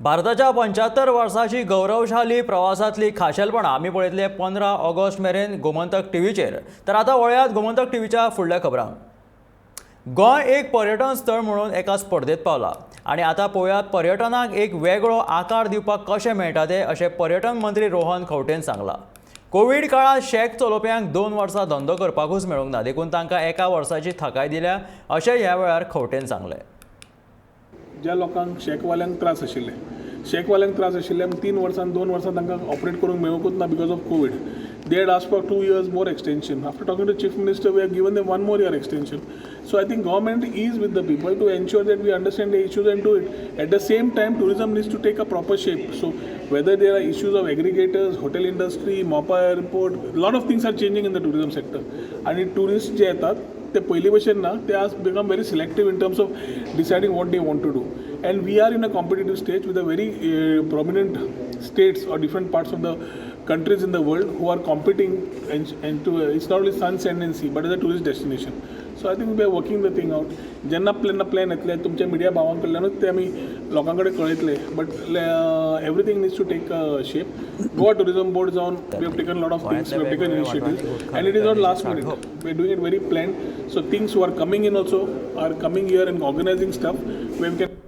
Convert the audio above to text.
भारताच्या 75 वर्सांची गौरवशाली प्रवासातली खाशेलपणां आमी पळयतले 15 ऑगस्ट मेरेन गोमंतक टीव्हीचेर। तर आतां वळयात गोमंतक टीव्हीच्या फुडल्या खबरांक। गोंय एक पर्यटन स्थळ म्हणून एका स्पर्धेत पावला आनी आतां पळोवयात पर्यटनाक एक वेगळो आकार दिवपाक कशें मेळटा तें अशें पर्यटन मंत्री रोहन खंवटेन सांगलां। कोविड काळात शेक चलोवप्यांक 2 वर्सां धंदो करपाकूच मेळूंक ना, देखून तांकां एका वर्साची थाकाय दिल्या अशें ह्या वेळार खंवटेन सांगलें। ज्या लोकांक शेकवाल्यांक त्रास आशिल्ले, शेकवाल्यांक त्रास आशिल्ले 3 वर्सां 2 वर्सां तांकां ऑपरेट करूंक मेळूंकूच ना because of Covid. They had asked for 2 years more extension. After talking to Chief Minister, we have given them 1 more year extension. So I think government is with the people to ensure that we understand the issues and do it. At the same time, tourism needs to take a proper shape. So whether there are issues of aggregators, hotel industry, Mopa airport, a lot of things are changing in the tourism sector. And tourists जे येतात ते पयली भशेन ना, they have become very selective in terms of deciding what they want to do. And we are in a competitive stage with a very prominent states or different parts of the countries in the world who are competing and to it's not only sun, sand and sea but as a tourist destination. So I think we are working the thing out. जेन्ना plan येतले तुमच्या media भावां कडल्यानूच ते आमी लोकां कडेन कळयतले. But everything needs to take shape. Goa tourism board जावन we have taken lot of things, we have taken initiative and it is not last minute. We are doing it very planned. So things who are coming in also are coming here and organizing stuff where we can